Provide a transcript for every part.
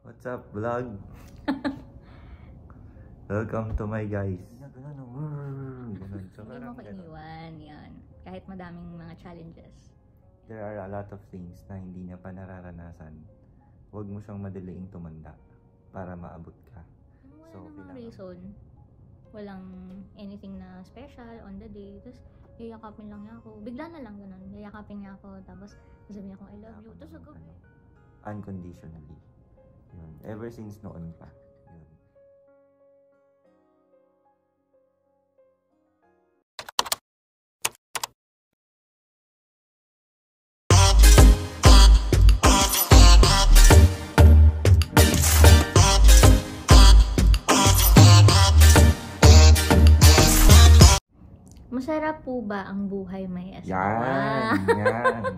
What's up, vlog? Welcome to my guys. Ganun. So, Hindi mo ko iniwan, yan. Kahit madaming mga challenges. There are a lot of things na hindi niya pa nararanasan. Huwag mo siyang madaliing tumanda para maabot ka. Wala namang reason. Walang anything na special on the day. Tapos, yayakapin lang niya ako. Bigla na lang ganun. Yayakapin niya ako. Tapos, sasabihin niya akong I love you. Tapos, ako. Unconditionally. Yun. Ever since noon pa. Yun. Masarap po ba ang buhay may asawa? Yan.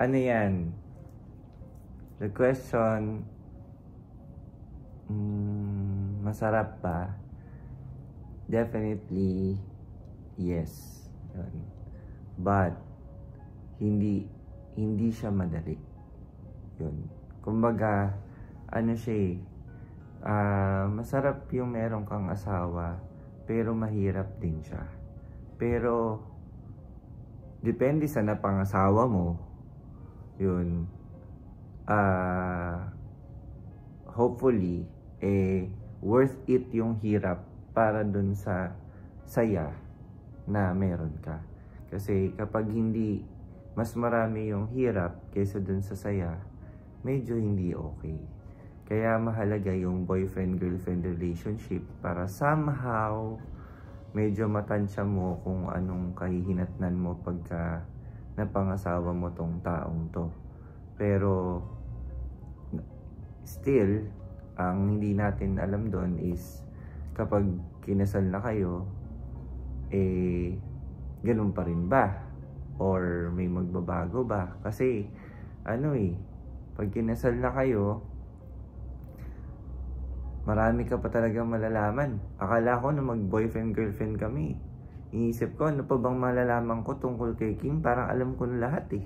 Ano yan? The question, masarap ba? Definitely, yes. Yun. But, hindi siya madali. Yun. Kumbaga, ano siya masarap yung meron kang asawa, pero mahirap din siya. Pero, depende sa napangasawa mo, yun, hopefully, worth it yung hirap para dun sa saya na meron ka. Kasi kapag hindi, mas marami yung hirap kaysa dun sa saya, medyo hindi okay. Kaya mahalaga yung boyfriend-girlfriend relationship para somehow medyo matansya mo kung anong kahihinatnan mo pagka napangasawa mo tong taong to. Pero still, ang hindi natin alam doon is kapag kinasal na kayo, ganun pa rin ba? Or may magbabago ba? Kasi pag kinasal na kayo, marami ka pa talagang malalaman. Akala ko na mag-boyfriend-girlfriend kami, iniisip ko, ano pa bang malalaman ko tungkol kay Kim? Parang alam ko na lahat eh.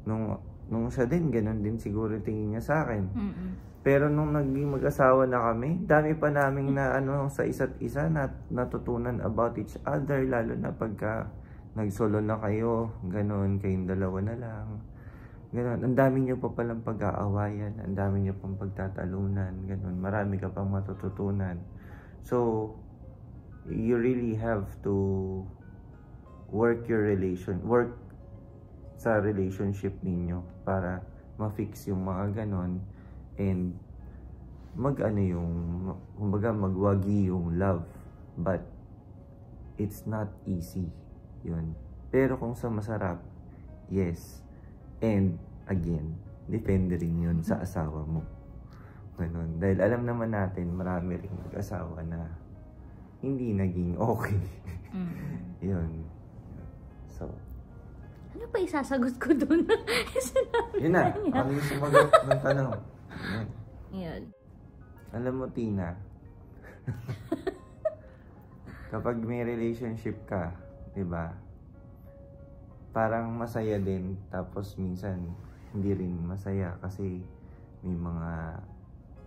Nung siya din, ganun din siguro tingin niya sa akin. Pero nung naging mag-asawa na kami, dami pa naming na sa isa't isa na natutunan about each other, lalo na pagka nagsolo na kayo, ganun, kayong dalawa na lang. Ganun, ang dami nyo pa palang pag-aawayan, ang dami nyo pang pagtatalunan, ganun, marami ka pang matututunan. So, you really have to work sa relationship ninyo para ma-fix yung mga ganun and magwagi yung love. But, it's not easy, yun. Pero kung sa masarap, yes. And, again, depende rin yun sa asawa mo. Ganun. Dahil alam naman natin, marami rin mag-asawa na hindi naging okay. Yun. So, ano pa isasagot ko dun? yun na. Ako yung sumagot ng tanong. Yun. Alam mo, Tina, kapag may relationship ka, diba? Parang masaya din, tapos minsan hindi rin masaya kasi may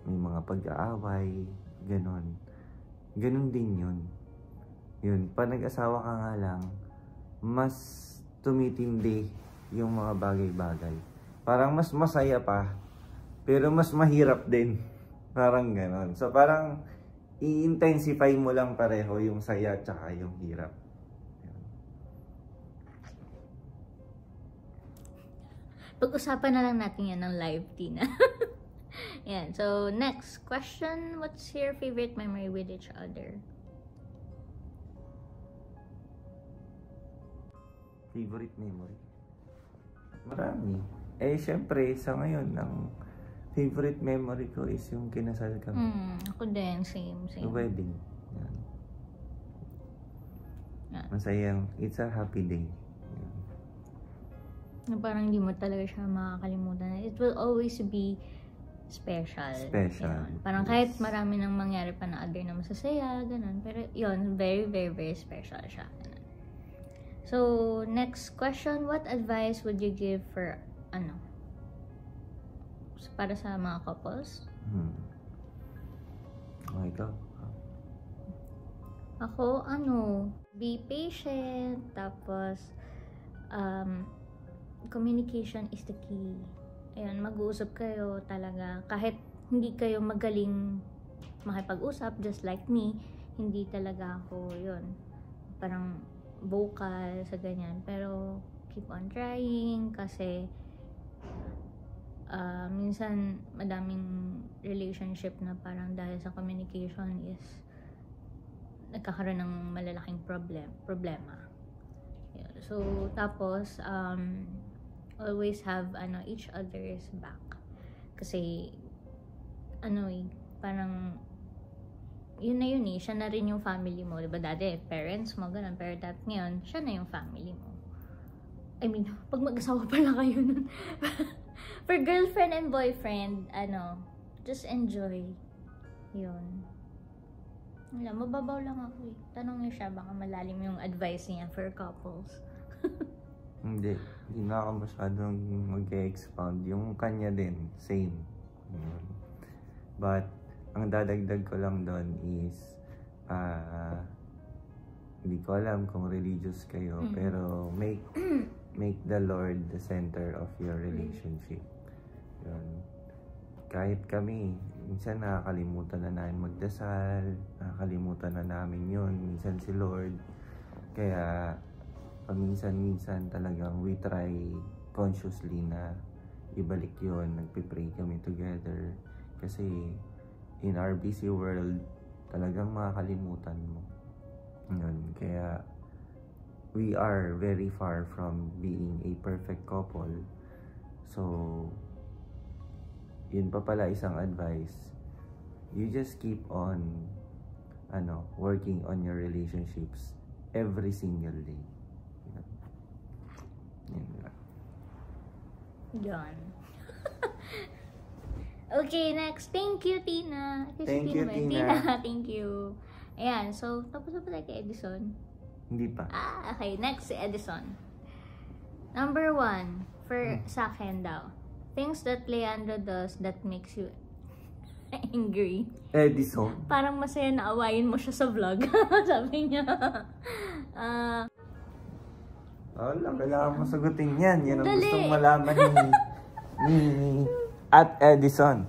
mga pag-aaway, ganon din yun. Pag nag-asawa ka nga lang, mas tumitindi yung mga bagay-bagay, parang mas masaya pa, pero mas mahirap din, parang ganon. So parang i-intensify mo lang pareho yung saya tsaka yung hirap. Pag-usapan na lang natin yan ng live, Tina. Yan. So, next question. What's your favorite memory with each other? Favorite memory? Marami. Syempre, sa ngayon, ang favorite memory ko is yung kinasal kami. Ako din. Same. The wedding. Yan. Yeah. Masayang, it's a happy day. Na parang hindi mo talaga siya makakalimutan. It will always be special. Yun. Parang kahit marami nang mangyari pa na other na masasaya, ganun. Pero yun, very, very, very special siya. Ganun. So, next question. What advice would you give for, para sa mga couples? Okay ka? Ako, be patient, tapos, communication is the key. Ayan, mag-uusap kayo talaga. Kahit hindi kayo magaling makipag-usap, just like me, hindi talaga ako yun. Parang vocal sa ganyan. Pero, keep on trying kasi minsan madaming relationship na parang dahil sa communication is nagkakaroon ng malalaking problema. Yeah. So, tapos, always have each other's back. Kasi, parang, yun na yun siya na rin yung family mo. Diba dati, parents mo, ganun. Pero ngayon, siya na yung family mo. I mean, pag mag-asawa pala kayo nun. For girlfriend and boyfriend, just enjoy. Yun. Wala, mababaw lang ako eh. Tanong niyo siya, baka malalim yung advice niya for couples. Hindi na ako masyadong mag-expound. Yung kanya din, same. But, ang dadagdag ko lang doon is, hindi ko alam kung religious kayo, pero make the Lord the center of your relationship. Yun. Kahit kami, minsan nakakalimutan na namin magdasal, nakakalimutan na namin yun, minsan si Lord. Kaya, paminsan-minsan talagang we try consciously na ibalik yun, nagpipray kami together. Kasi, in our busy world, talagang makakalimutan mo. Yun. Kaya, we are very far from being a perfect couple. So, yun pa pala isang advice. You just keep on working on your relationships every single day. Yan. Okay, next. Thank you, Tina. Thank you, Tina. Thank you. Ayan, so, tapos na pala kay Edison. Hindi pa. Okay. Next, si Edison. Number 1, sa akin daw. Things that Leandro does that makes you angry. Edison? Parang masaya na awayin mo siya sa vlog. Sabi niya. Wala, kailangan mo sagutin yan. Yan ang gustong malaman ni at Edison.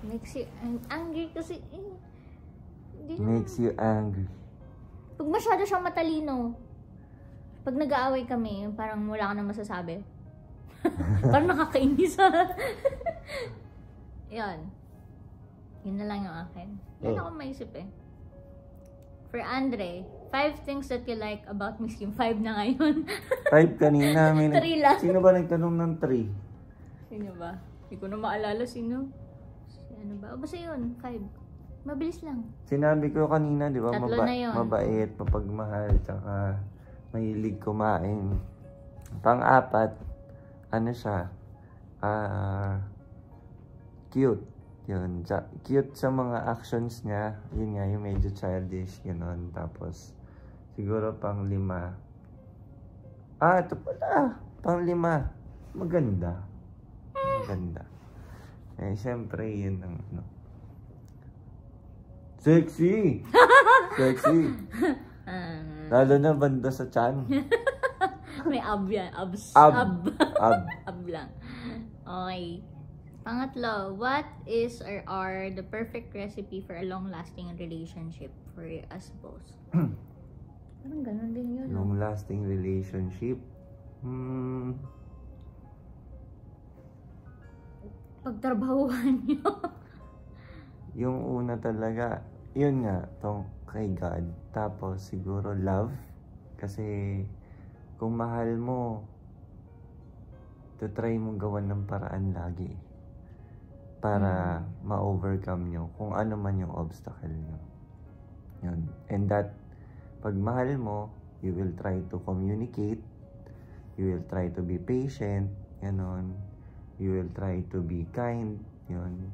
Makes you angry kasi makes you angry. Pag masyado siyang matalino, pag nag-aaway kami, parang wala ka na masasabi. Parang nakakainis. Yan. Yun na lang yung akin. Yan ako maisip eh. For Andre, 5 things that you like about Miss Kim. 5 na ngayon. 5 kanina. 3 lang. Sino ba nagtanong ng 3? Sino ba? Hindi ko na maalala sino. Ano ba? O basta yun, 5. Mabilis lang. Sinabi ko kanina, di ba? 3 na yun. Mabait, mapagmahal, tsaka mahilig kumain. Pang-4, siya? Cute. Yun. Cute sa mga actions niya. Yun nga, yung medyo childish, gano'n. Tapos, siguro pang-5. Ito pala. Pang-5. Maganda. Siyempre, yun ang sexy! Sexy! Lalo na banda sa chan. May ab yan. Abs. Ab. Ab lang. Okay. Pangatlo, what is or are the perfect recipe for a long-lasting relationship for us both? Parang ganun din yun. Long-lasting relationship? Pagtrabahuhan nyo. Yung una talaga, yun nga, tong kay God. Tapos siguro love. Kasi kung mahal mo, try mong gawan ng paraan lagi. Para ma-overcome nyo kung ano man yung obstacle nyo. Yun. And that, pag mahal mo, you will try to communicate. You will try to be patient. Ganon. You will try to be kind. Yun.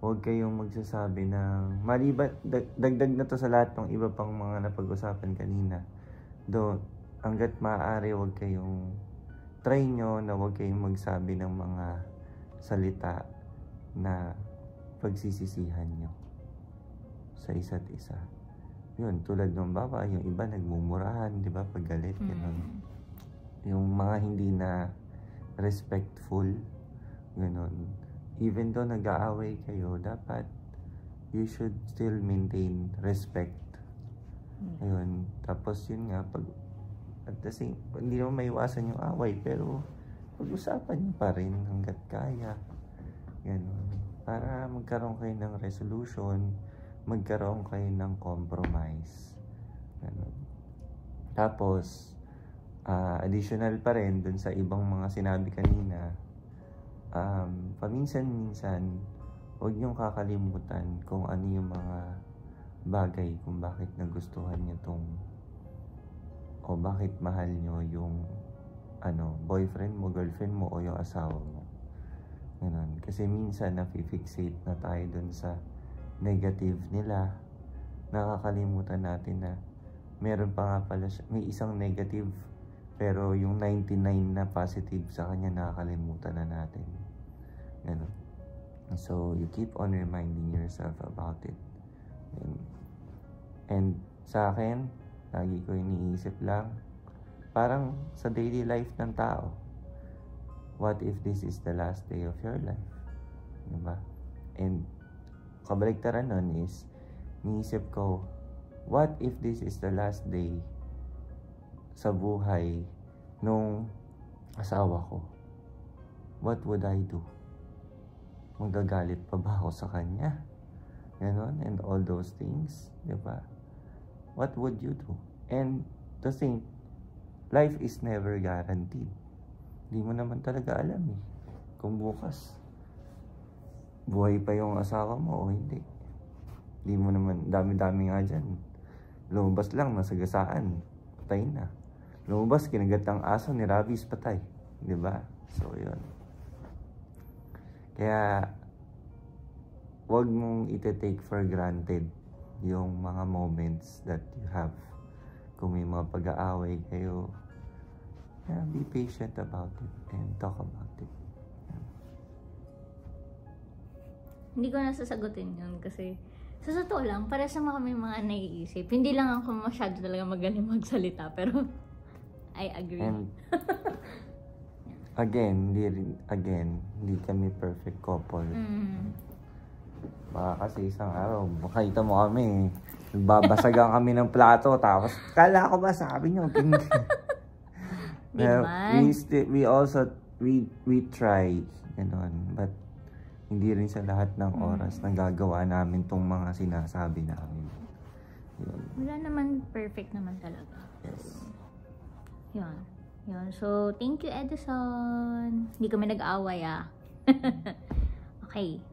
Huwag kayong magsasabi ng maliban, dagdag na to sa lahat ng iba pang mga napag-usapan kanina. Hanggat maaari, huwag kayong try nyo na huwag kayong magsabi ng mga salita na pagsisisihan nyo sa isa't isa. Yun, tulad ng yung iba nagmumurahan, di ba? Pag galit, ganun. Yung mga hindi na respectful, ganun. Even though nag-aaway kayo, dapat you should still maintain respect. Ayun. Tapos yun nga, at the same, hindi naman maiwasan yung away, pero pag-usapan nyo pa rin hanggat kaya. Ganun. Para magkaroon kayo ng resolution, magkaroon kayo ng compromise. Ganun. Tapos, additional pa rin dun sa ibang mga sinabi kanina, paminsan-minsan, huwag niyong kakalimutan kung ano yung mga bagay kung bakit nagustuhan niyo o bakit mahal niyo yung boyfriend mo, girlfriend mo, o yung asawa mo. Ganun. Kasi minsan nafi-fixate na tayo dun sa negative nila. Nakakalimutan natin na meron pa nga pala may isang negative, pero yung 99 na positive sa kanya nakakalimutan na natin. Ganun. So, you keep on reminding yourself about it. And sa akin, lagi ko iniisip lang, parang sa daily life ng tao, what if this is the last day of your life? Diba? And kabaligtaran nun is, iniisip ko, what if this is the last day sa buhay nung asawa ko? What would I do? Magagalit pa ba ako sa kanya? Ganon, and all those things, diba? What would you do? And to think, life is never guaranteed. Hindi mo naman talaga alam kung bukas buhay pa yung asawa mo o hindi. Hindi mo naman, dami-dami nga dyan. Lumabas lang, nasagasaan, patay na. Lumabas, kinagat ang aso ni Ravis, patay. Diba? So, yun. Kaya, wag mong ite-take for granted yung mga moments that you have. Kung may mga pag-aaway kayo, be patient about it and talk about it. Hindi ko nasasagutin yun kasi sa totoo lang, para sa kami mga naiisip. Hindi lang ako masyado talaga magaling magsalita, pero I agree. And hindi kami perfect couple. Baka kasi isang araw, makita mo kami, nagbabasagan kami ng plato, tapos, kala ko ba sabi nyo? we try, but hindi rin sa lahat ng oras nagagawa namin tong mga sinasabi namin. Yun. Wala naman, perfect naman talaga. Yes. Yun. So, thank you, Edison. Hindi kami nag-away, Okay.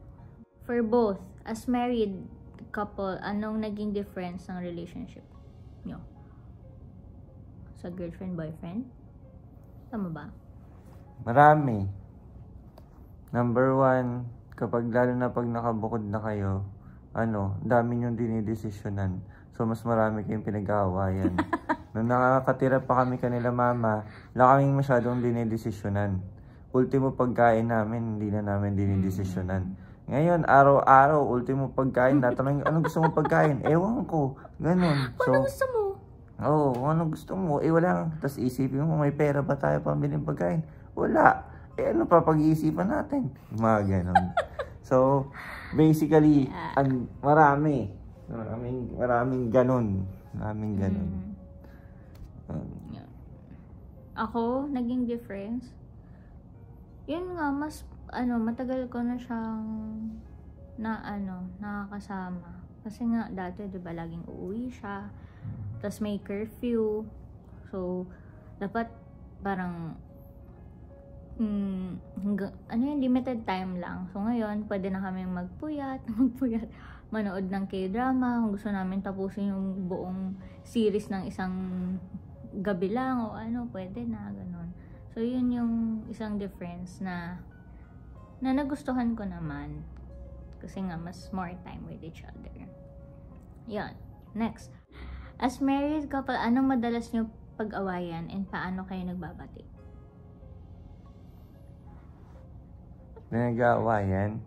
For both, as married couple, anong naging difference ng relationship nyo? Sa girlfriend-boyfriend? Tama ba? Marami. Number 1, lalo na pag nakabukod na kayo, dami nyong dinidesisyonan. So, mas marami kayong pinag-aawayan. Nung nakakatira pa kami kanila mama, wala kaming masyadong dinidesisyonan. Ultimo pagkain namin, hindi na namin dinidesisyonan. Ngayon, araw-araw, ultimo pagkain, natanong, anong gusto mo pagkain? Ewan ko, ganun. So, ano gusto mo? Oo, anong gusto mo? Wala. Tapos isipin mo, may pera ba tayo pambiling pagkain? Wala. Ano pa pag-iisipan natin? Mga ganun. So, basically, maraming ganun. Maraming ganun. Ako, naging difference? Yun nga, mas matagal ko na siyang nakakasama. Kasi nga, dati, diba, laging uuwi siya. Tapos may curfew. So, dapat parang limited time lang. So, ngayon, pwede na kami magpuyat, manood ng K-drama. Kung gusto namin tapusin yung buong series ng isang gabi lang o pwede na, ganun. So, yun yung isang difference na nagustuhan ko naman. Kasi nga, mas more time with each other. Yan. Next. As married couple, anong madalas nyo pag-awayan and paano kayo nagbabati? nag-aawayan,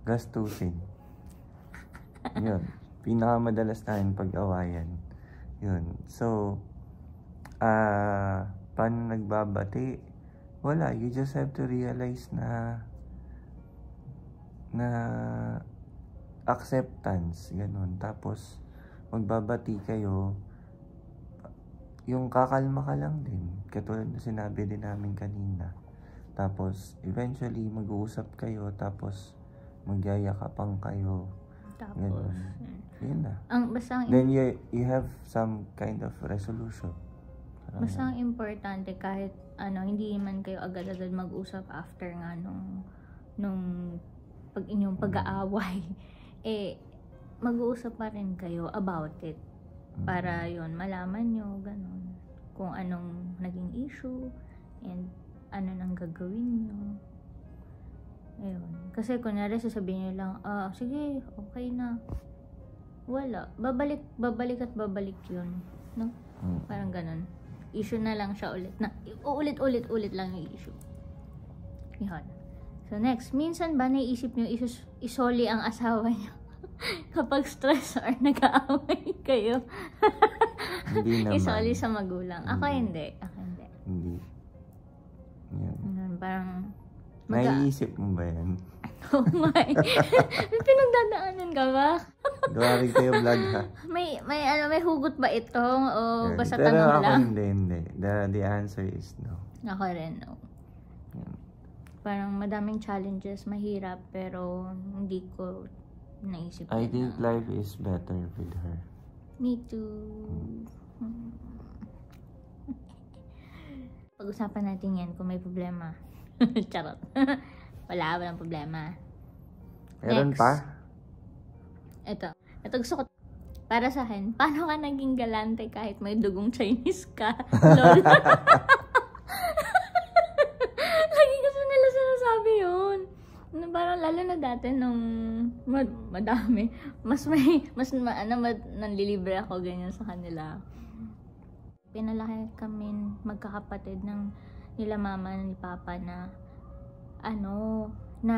gastusin. Yun. Pinakamadalas namin pag-awayan. Yun. So, paano nagbabati? Wala. You just have to realize na acceptance. Ganun. Tapos, magbabati kayo. Yung kakalma ka lang din. Katulad na sinabi din namin kanina. Tapos, eventually, mag-uusap kayo. Tapos, magyayakapang kayo. Tapos, yun na. Basta Then, you have some kind of resolution. Basta ang importante, kahit hindi man kayo agad-agad mag-usap after nga nung inyong pag-aaway, mag-uusap pa rin kayo about it. Para yun, malaman nyo, ganun, kung anong naging issue, and ano nang gagawin nyo. Ayun. Kasi kunyari sasabihin nyo lang, sige, okay na. Wala. Babalik yun. No? Parang ganun. Issue na lang siya ulit. Ulit lang yung issue. Yun. So next, minsan ba naisip nyo isoli ang asawa nyo kapag stress or nag-aaway kayo? Hindi naman. Isoli sa magulang. Ako hindi. Hindi. Yan. Parang naiisip mo ba yan? Oh my. May pinagdadaanan ka ba? Gawa rin kayo vlog ha? May hugot ba ito? O basta pero tanong lang? Pero ako hindi. The answer is no. Ako rin, no. Parang madaming challenges, mahirap, pero hindi ko naisip I think life is better with her. Me too. Pag-usapan natin yan kung may problema. Charot. Walang problema. Meron pa? Ito gusto ko. Para sa akin, paano ka naging galante kahit may dugong Chinese ka? Lol. Lagi kasi nila sinasabi yun. Parang lalo na dati nung madami. Nanlilibre ako ganyan sa kanila. Pinalaki kami magkakapatid ng nila mama ni papa na na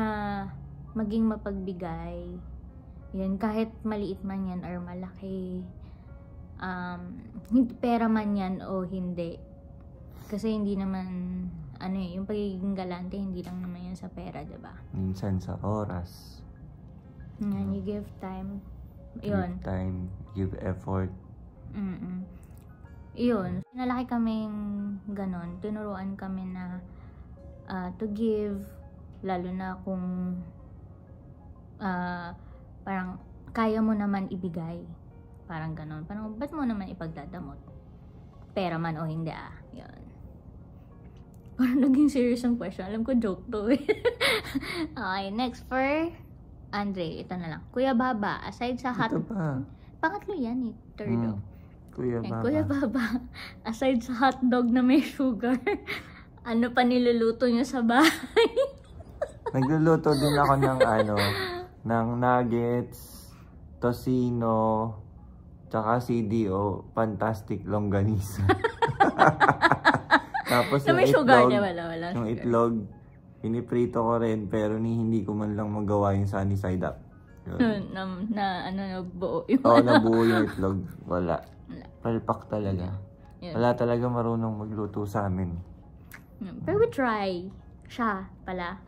maging mapagbigay. Yan, kahit maliit man yan or malaki. Pera man yan o hindi. Kasi hindi naman, yung pagiging galante, hindi lang naman yan sa pera, diba? Minsan sa oras. Yan, you give time. Yun. Give time, give effort. Yun. Nalaki kaming ganon. Tinuruan kami na to give, lalo na kung parang kaya mo naman ibigay. Parang ganon. Parang ba't mo naman ipagdadamot? Pera man o hindi Yun. Parang naging serious ang question. Alam ko joke to Okay, next for Andre. Ito na lang. Kuya Baba, aside sa hot... Ito pa. Pangatlo yan Third. Kuya Baba. Aside sa hotdog na may sugar, ano pa niluluto nyo sa bahay? Nagluluto din ako ng nuggets, tocino, tsaka CDO, fantastic longganisa. Tapos na may sugar niya, wala yung sugar. Itlog, piniprito ko rin, pero hindi ko man lang magawa yung sunny side up. Nabuo yung nabuo yung itlog. Wala. Palpak talaga. Yun. Wala talaga marunong magluto sa amin. Pero we try. Siya pala.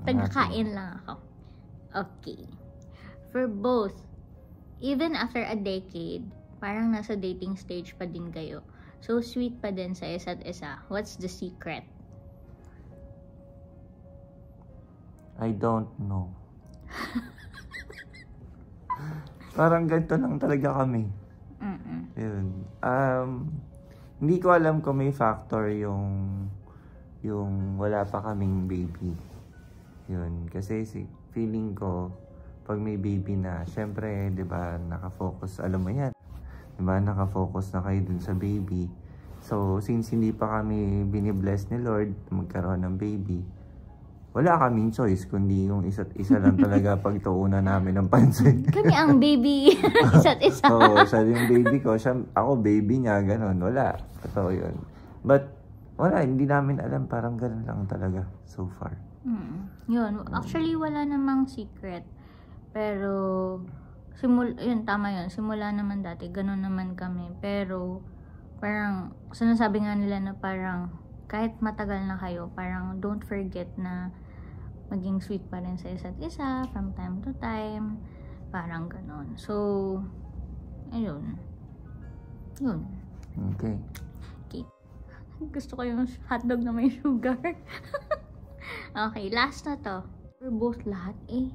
Tagakain lang ako. Okay. For both, even after a decade, parang nasa dating stage pa din kayo. So sweet pa din sa isa't isa. What's the secret? I don't know. Parang ganito lang talaga kami. Yun. Hindi ko alam kung may factor yung wala pa kaming baby. Yun. Kasi feeling ko, pag may baby na, syempre, di ba, nakafocus, alam mo yan. Di ba, nakafocus na kayo dun sa baby. So, since hindi pa kami binibless ni Lord magkaroon ng baby, wala kaming choice, kundi yung isa't isa lang talaga pagtuunan namin ng pansin. Kami ang baby, isa't isa. Oo, siya yung baby ko, ako baby niya, ganun, wala. Totoo yun. But, Wala, hindi namin alam. Parang ganun lang talaga so far. Yun. Actually, wala namang secret. Pero, yun, tama yun. Simula naman dati, ganun naman kami. Pero, parang, sinasabi nga nila na parang, kahit matagal na kayo, parang don't forget na maging sweet pa rin sa isa't isa from time to time. Parang ganun. So, ayun. Yun. Okay. Gusto ko yung hotdog na may sugar. Okay, last na to. We're both lahat eh.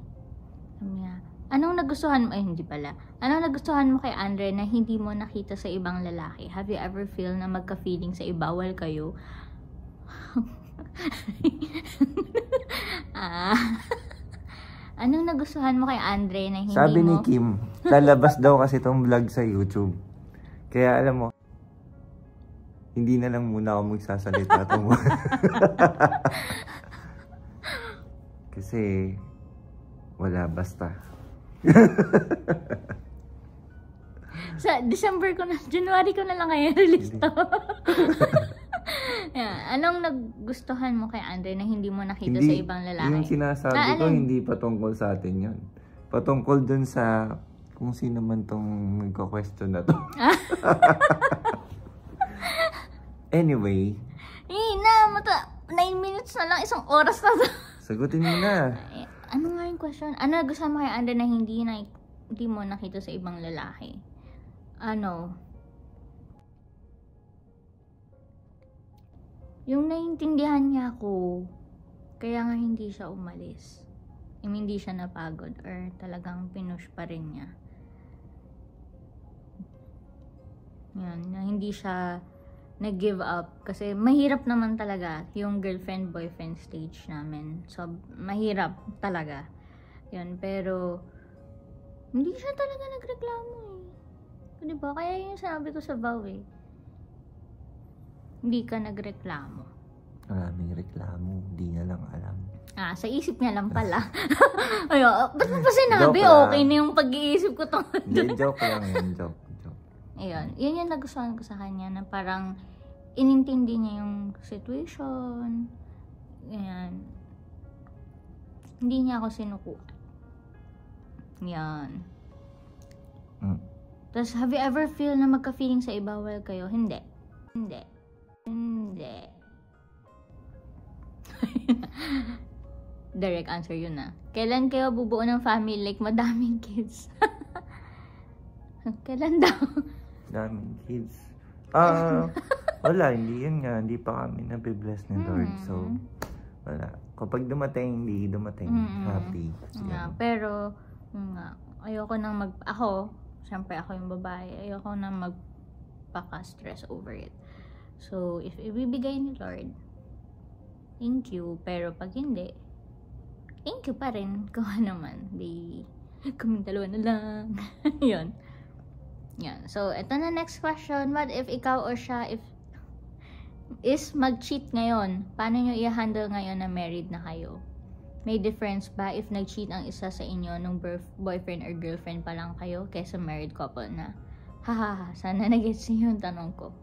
Anong nagustuhan mo? Hindi pala. Anong nagustuhan mo kay Andre na hindi mo nakita sa ibang lalaki? Have you ever feel na magka-feeling sa ibawal kayo? Anong nagustuhan mo kay Andre na hindi Sabi mo... ni Kim, lalabas daw kasi tong vlog sa YouTube. Kaya alam mo, hindi na lang muna ako magsasalita tong kasi wala, basta. Sa January ko na lang ngayon release to. Yeah. Anong nagustuhan mo kay Andre na hindi mo nakita sa ibang lalaki? Yung sinasabi ko, hindi patungkol sa atin yun. Patungkol dun sa kung sino man tong nagko-question na to. Anyway. 9 minutes na lang, 1 oras na to. Sagutin mo na. Ano nga yung question? Ano nagustuhan mo kay Andre na hindi mo nakita sa ibang lalaki? Yung naiintindihan niya ako, kaya nga hindi siya umalis. Hindi siya napagod or talagang pinush pa rin niya. Yan, na hindi siya nag-give up. Kasi mahirap naman talaga yung girlfriend-boyfriend stage namin. So, mahirap talaga. Yun, pero hindi siya talaga nagreklamo eh. Diba? Kaya yung sinabi ko sa vow eh. Hindi ka nagreklamo. Maraming reklamo, hindi niya lang alam. Sa isip niya lang pala. Ayun, ba't mo pa sinabi? Okay na yung pag-iisip ko to. Joke lang yun, joke. Ayun, yun yung nagustuhan ko sa kanya na parang inintindi niya yung situation. Ayan. Hindi niya ako sinukuan. Yan. Tapos, have you ever feel na magka-feeling sa ibawal kayo? Hindi. Direct answer yun na. Kailan kayo bubuo ng family like madaming kids? Kailan daw? Daming kids. Wala, hindi yun nga. Hindi pa kami nabibless ni Lord. So, wala. Kapag dumating, hindi dumating. Happy. Pero, ayoko nang siyempre ako yung babae, ayoko nang magpaka-stress over it. So, if ibibigay ni Lord, thank you. Pero pag hindi, thank you pa rin. Kung ano naman, kaming dalawa na lang. Yun. Yan. So, ito na next question. What if ikaw or siya is mag-cheat ngayon? Paano nyo i-handle ngayon na married na kayo? May difference ba if nag-cheat ang isa sa inyo nung boyfriend or girlfriend pa lang kayo kaysa married couple na? Hahaha, sana nag-gets niyo yung tanong ko.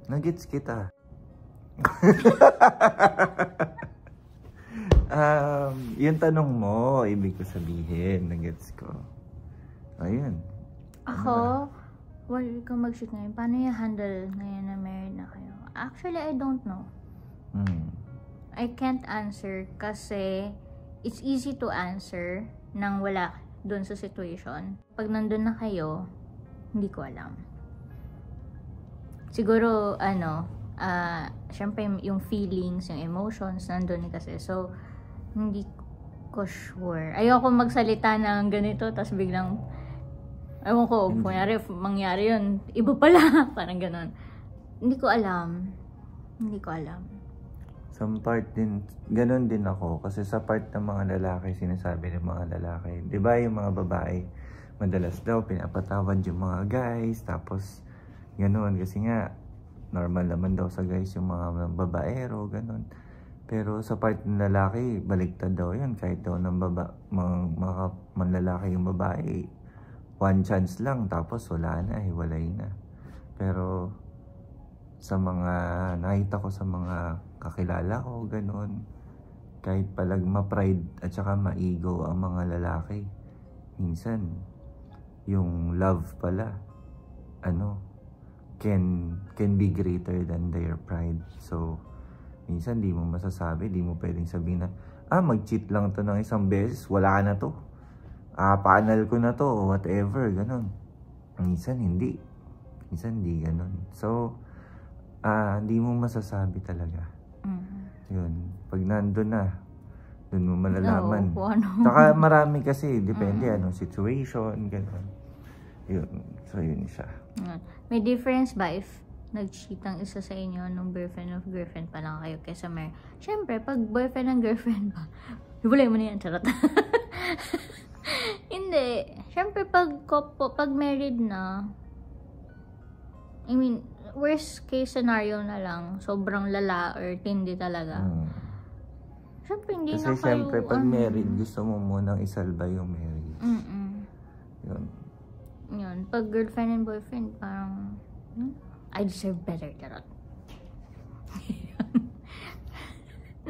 Nag-gets kita. Yung tanong mo, ibig ko sabihin, nag-gets ko. Ayun. Ako, ikaw mag-cheat ngayon. Paano i-handle ngayon na married na kayo? Actually, I don't know. I can't answer kasi it's easy to answer nang wala dun sa situation. Pag nandun na kayo, hindi ko alam. Siguro, syempre yung feelings, yung emotions, nandun kasi. So, hindi ko sure. Ayoko magsalita ng ganito, tas biglang, ewan ko, kunyari, mangyari yun, iba pala. Parang ganon. Hindi ko alam. Some part din, ganun din ako. Kasi sa part ng mga lalaki, sinasabi ng mga lalaki, di ba yung mga babae, madalas daw pinapatawad yung mga guys, tapos ganun. Kasi nga, normal naman daw sa guys yung mga babaero, ganun. Pero sa part ng lalaki, baliktad daw yun. Kahit daw ng mga manlalaki yung babae, one chance lang, tapos wala na, hiwalay na. Pero sa mga nakita ko sa mga kakilala ko, ganon. Kahit palag ma-pride at saka ma-ego ang mga lalaki, minsan yung love pala can be greater than their pride. So minsan di mo masasabi, di mo pwedeng sabihin na mag-cheat lang to ng isang beses, wala na to, paanal ko na to o whatever, ganon. Minsan hindi ganon. So hindi mo masasabi talaga. Yun, pag nandun na, dun mo malalaman. Saka marami kasi, depende anong situation, gano'n. Yun, so yun siya. May difference ba if nag-cheat ang isa sa inyo nung boyfriend of girlfriend pa lang kayo kaysa may... Siyempre, pag boyfriend ng girlfriend pa, hibulay mo na yan, charot. Hindi. Siyempre, pag married na, I mean, worst case scenario na lang, sobrang lala or tindi talaga. Siyempre, hindi kasi na kayo... Kasi siyempre, pag married, gusto mo munang isalba yung marriage. Yun. Pag girlfriend and boyfriend, parang, I deserve better, charot.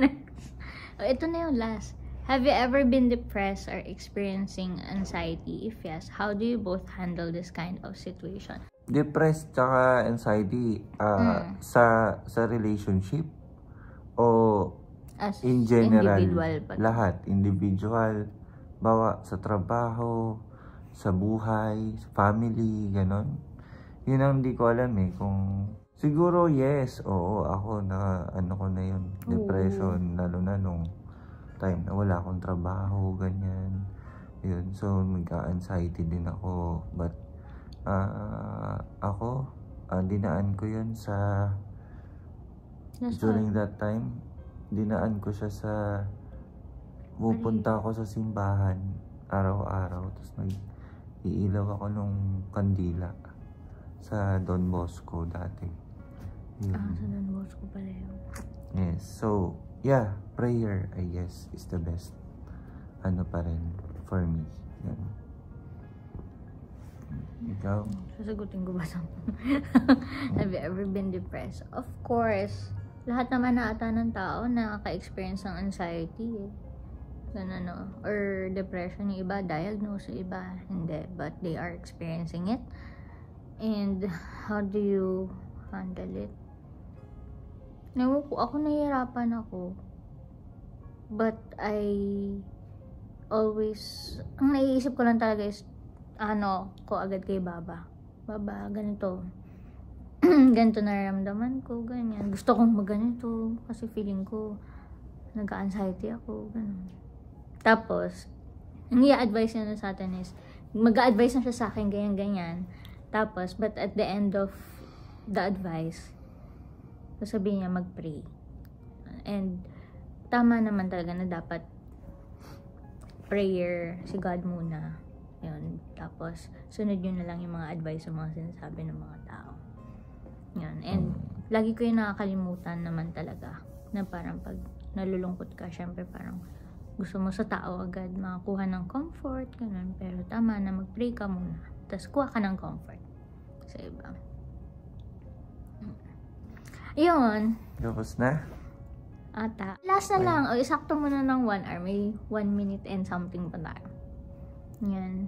Next. Ito na yung last. Have you ever been depressed or experiencing anxiety? If yes, how do you both handle this kind of situation? Depressed tsaka anxiety sa relationship o as in general, lahat, individual, bawa sa trabaho, sa buhay, sa family, ganon. Yun ang hindi ko alam kung siguro yes, oo, ako na ko na yun, depression, lalo na nung time na wala akong trabaho, ganyan. Yun, so magka-anxiety din ako, but ako, dinaan ko yun sa during that time, dinaan ko siya sa pupunta ako sa simbahan araw-araw, tapos nag-iilaw ako nung kandila sa Don Bosco dati. Yun. Sa Don Bosco pala yun. Yes, so yeah, prayer I guess is the best pa rin for me. Yan. Ikaw? Sasagutin ko ba sa Have you ever been depressed? Of course. Lahat naman na ata ng tao nakaka-experience ng anxiety ganun, or depression. Yung iba diagnose, yung iba hindi, but they are experiencing it. And how do you handle it? Ako nahihirapan ako, but I always, ang naiisip ko lang talaga is ko agad kay Baba, ganito ganito nararamdaman ko, ganyan, gusto kong magganito kasi feeling ko nagka-anxiety ako, ganun. Tapos ang i-advise niya sa atin is mag-a-advise na siya sa akin ganyan. Tapos but at the end of the advice, sasabihin niya mag-pray, and tama naman talaga na dapat prayer si God muna. Yun. Tapos, sunod yun na lang yung mga advice o mga sinasabi ng mga tao. Yun. And, lagi ko yung nakakalimutan naman talaga na parang pag nalulungkot ka, syempre parang gusto mo sa tao agad makakuha ng comfort, ganun. Pero tama na, mag-pray ka muna. Tapos, kuha ka ng comfort sa iba. Yun. Tapos na? Ata. Last na lang. O, isakto mo na ng 1 hour. May 1 minute and something pa tayo. Yan.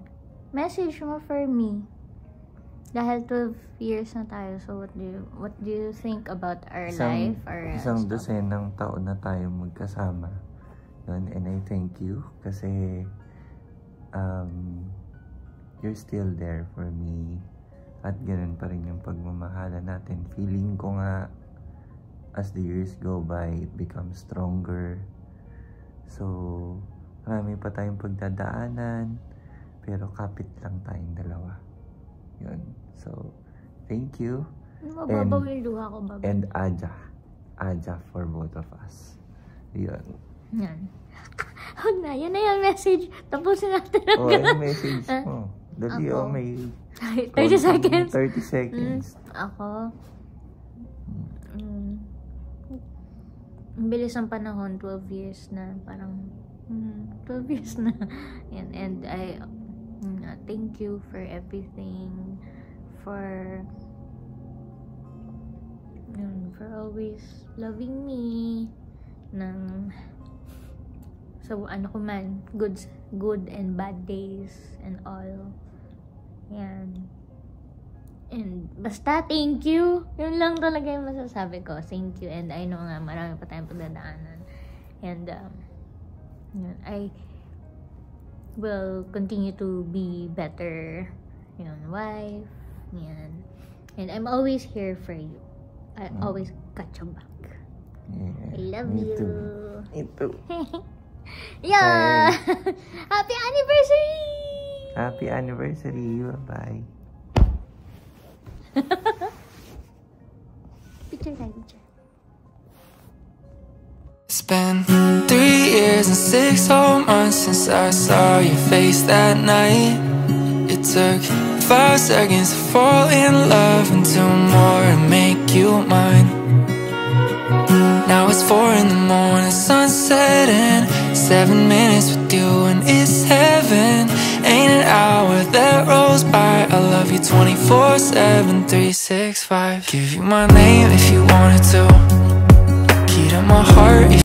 Message mo for me. Dahil 12 years na tayo, so what do you think about our life? Isang dosenang taon na tayo magkasama. Yun, and I thank you kasi you're still there for me. At ganun pa rin yung pagmamahala natin. Feeling ko nga as the years go by, it becomes stronger. So, marami pa tayong pagdadaanan, pero kapit lang tayong dalawa. Yun. So, thank you. Mababawil luha ko, Baba. And Aja for both of us. Yun. Yan. Huwag na. Yan na yung message. Tapusin natin. Yung message mo. Dali, may 30 seconds. 30 seconds. Ako. Ang bilis ang panahon. 12 years na. Parang 12 years na. Yan. And I thank you for everything. For for always loving me ng so ano ko man, good and bad days and all. Yan. And basta thank you. Yun lang talaga yung masasabi ko. Thank you. And I know nga marami pa tayong pagdadaanan. And yun, I will continue to be better, yun, wife, yan. And I'm always here for you. I always got your back. Yeah, I love me you. Too. Me too. Yeah! Happy anniversary! Happy anniversary. Bye. Picture tayo, picture. It's been 3 years and 6 whole months since I saw your face that night. It took 5 seconds to fall in love and 2 more to make you mine. Now it's 4 in the morning, sun setting. 7 minutes with you and it's heaven. Ain't an hour that rolls by. I love you 24/7, 365. Give you my name if you wanted to. Key to my heart if